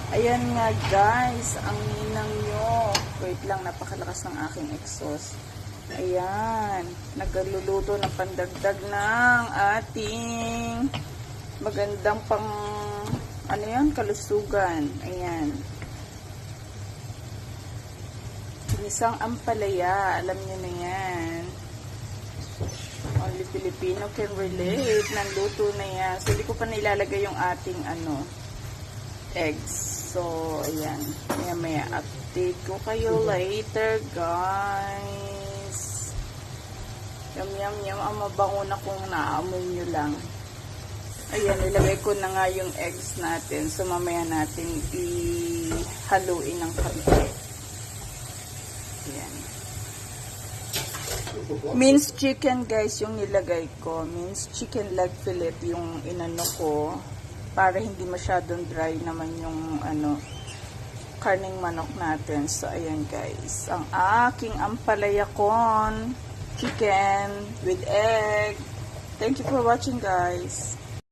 Ayan nga guys, ang ninang nyo. Wait lang, napakalakas ng aking exhaust. Ayan, nagluluto ng pandagdag ng ating magandang ano yan, kalusugan. Ayan. Ginisang ampalaya, alam nyo na yan. Only Filipino can relate. Nanluto na yan. So, hindi ko pa nilalagay yung ating eggs. So, ayan. Maya update ko kayo later, guys. Yum, yum, yum. Ang mabango na kung naamoy nyo lang. Ayan, ilagay ko na nga yung eggs natin. So, mamaya natin ihaluin ng konti. Ayan. Minced chicken, guys, yung nilagay ko. Minced chicken leg fillet yung inano ko. Para hindi masyadong dry naman yung karning manok natin. So, ayan guys. Ang aking ampalayakon chicken with egg. Thank you for watching, guys.